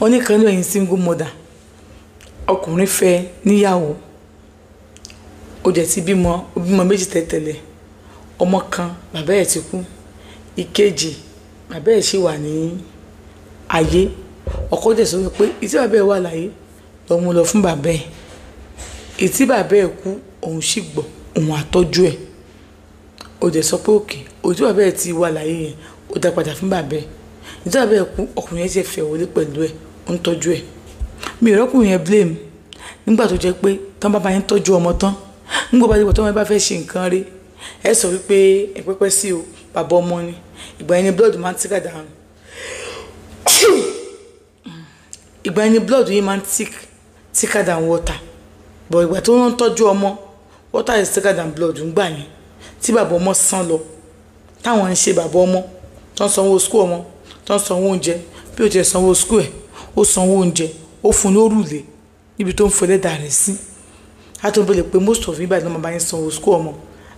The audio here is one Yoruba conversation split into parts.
wọ́n ní kan ní ẹ̀yin single mother ọkùnrin fẹ́ níyàwó ó dẹ̀ ti bímọ méjì tẹ́tẹ̀lẹ̀ ọmọ kan bàbá ẹ̀ ti kú ìkejì bàbá ẹ̀ ṣì wà ní ayé ọkọ dẹ̀ sọ pé ìtí bàbá ẹ̀ wà láyé lọ mú lọ fún bàbá ẹ̀ ìtí bàbá ẹ̀ kú òun sì gbọ́ òun àtọ́jú ẹ̀ ó dẹ̀ sọ pé òkè òtí bàbá ẹ̀ ti wà láyé yẹn ó dá padà fún bàbá ẹ̀ ìtí bàbá ẹ̀ kú ọkùnrin yẹn ti fẹ́ wọlé pẹ̀lú ẹ̀ ó ń tọ́jú ẹ̀ mi ò rọ́kùnrin yẹn blame nígbà tó jẹ́ pé tán bàbá yẹn tọ́jú ọmọ tán nígbà bá dìbò tó wọn bá fẹ́ ṣe nǹkan rí ẹ sọ wípé ẹ pẹ́pẹ́ sí o bàbá ọmọ ni ìgbà yẹn ni blood máa ń tíkà dànù ìgbà yẹn ni blood yìí máa ń tíkà dànù water but ìgbà tó ń tọ́jú ọmọ water is thicker than blood ń gbà yẹn tí bàbá ọmọ sàn lọ táwọn ń ṣe bàbá ọmọ tó ń sanwó school ọmọ tó ń sanwó oúnjẹ bí ó jẹ sanwó school ẹ̀ ó sanwó oúnjẹ ó fún lórùlé níbi tó ń fọlẹ́ dà rẹ̀ sí a tó ń bẹ̀rẹ̀ pé most of ìbàdàn náà máa bá yẹn sanwó school ọmọ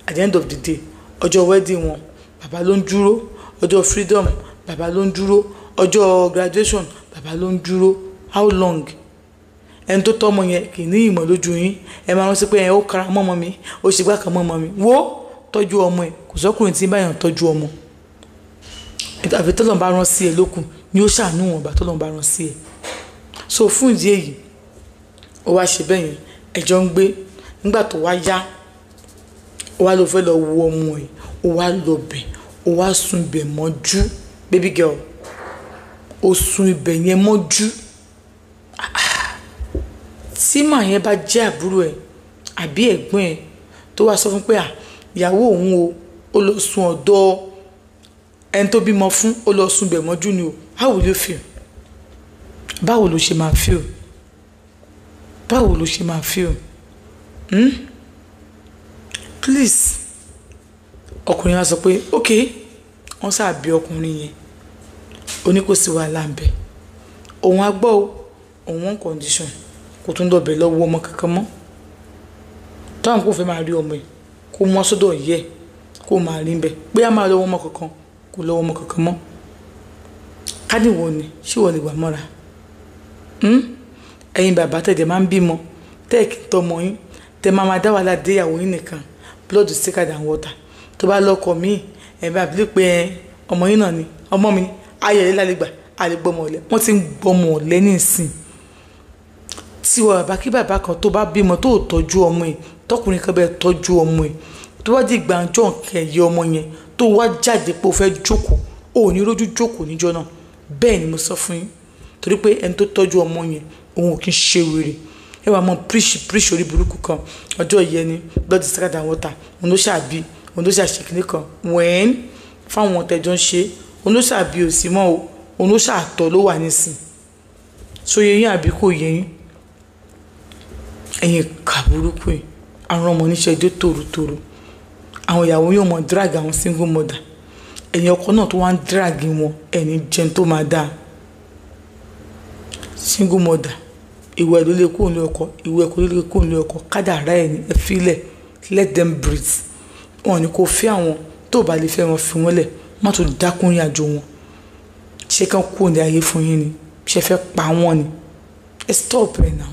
at the end of the day ọjọ́ wedding wọn bàbá ló ń dúró ọjọ́ freedom bàbá ló ń dúró ọjọ́ graduation bàbá ló ń dúró how long ẹni tó tọ́ ọmọ yẹn kì í ní ìmọ̀ lójú yín ẹ máa rántí pé ẹ ó kara mọ́ ọmọ mi ó ṣe gbá kan mọ́ ọmọ mi wo tọ́jú ọmọ ẹ kò sọ́kùnrin tí ń báyàn tọ́jú ọmọ àfi tọ́lọ́n bá rán sí ẹ lókun ni ó ṣàánú wọn bá tọ́lọ́n bá rán sí ẹ so fún ìdí èyí ó wá ṣe bẹ́ẹ̀ yẹn ẹjọ́ ń gbé nígbà tó wá yá ó wá lọ fẹ́ lọ wo ọmọ ẹ ó wá lọ bẹ̀ ó wá sùn ibẹ̀ mọ́jú baby girl ó sùn ibẹ̀ yẹn mọ́jú tí màá yẹn bá jẹ́ àbúrò ẹ̀ àbí ẹ̀gbọ́n ẹ̀ tó wá sọ fún pé ìyàwó òun ó lọ sùn ọ̀dọ̀ ẹni tó bímọ fún ó lọ sùn ibẹ̀ mọ́jú ni o how will you feel báwo ló ṣe máa feel báwo ló ṣe máa feel please ọkùnrin wa sọ pé ok wọ́n ṣàbí ọkùnrin yẹn oníkòsí wàhálà ń bẹ òun á gbọ́ òun on condition kò tún dọ̀bẹ̀ lọ́wọ́ ọmọ kankan mọ́ táwọn kò fẹ́ máa rí ọmọ yìí kó mọ́ sọ́dọ̀ yẹ kó máa rí bẹ́ẹ̀ pé a máa lọ́wọ́ ọmọ kankan kò lọ́wọ́ ọmọ kankan mọ́ kádìwọ̀ ni ṣé wọ́n lè wà mọ́ra ẹ̀yin bàbá tẹ̀dẹ̀ máa ń bímọ tẹ́ẹ̀kì tọmọ yín tẹ máa dá wàhálà dé ìyàwó yín nìkan blood is thicker than water tó bá lọ́kọ míì ẹ̀bí àbílẹ̀ pé ọmọ yín náà ni ọmọ mi ayẹyẹ lálẹ́gbà àlẹ́gbọ́mọ ọ̀lẹ́ wọ́n ti ń gbọ́mọ ọ̀lẹ́ nísìn tiwa bàbá kí bàbá kan tó bá bímọ tó tọ́jú ọmọ ẹ̀ tọkùnrin kan bẹ́ẹ̀ tọ́jú ọmọ ẹ̀ tó wá di gbàǹjọ́ kẹyẹ ọmọ yẹn tó wá jáde pé ó fẹ́ jókòó ó ní rójú jókòó níjọ́ náà bẹ́ẹ̀ ni mo sọ fún yín torí pé ẹni tó tọ́jú ọmọ yẹn òun ò kí ń ṣe wèrè ẹ wà mọ preach orí burúkú kan ọjọ́ ìyẹn ni blood is thicker than water òun ló ṣàbí òun ló ṣàṣekínní kan wẹ́n fáwọn tẹjọ́ ń ṣe òun ló ṣàbí òsì mọ́ o òun ló ṣàtọ̀ ló wà nísìn so yẹ yín àbí kò yẹ yín ẹ̀yin kà burúkú yìí àwọn ọmọ oníṣẹ́ ẹjọ́ tòrótòró àwọn ìyàwó yóò mọ drag àwọn single mother ẹ̀yin ọkọ náà tó wá ń drag wọn ẹni jẹun tó máa dáa single mother ìwọ ẹ̀ ló lè kó ní ọkọ ìwọ ẹ̀ kó lè kó ní ọkọ kádàrá ẹ̀ ní ẹ fílẹ̀ let them breathe wọn ni kò fẹ́ àwọn tó bá lè fẹ́ wọn fi wọn lẹ̀ má tó dákún ní àjò wọn ṣé kán kó ní ayé fún yín ni ṣe fẹ́ pa wọn ni ẹ stop ẹ̀ náà.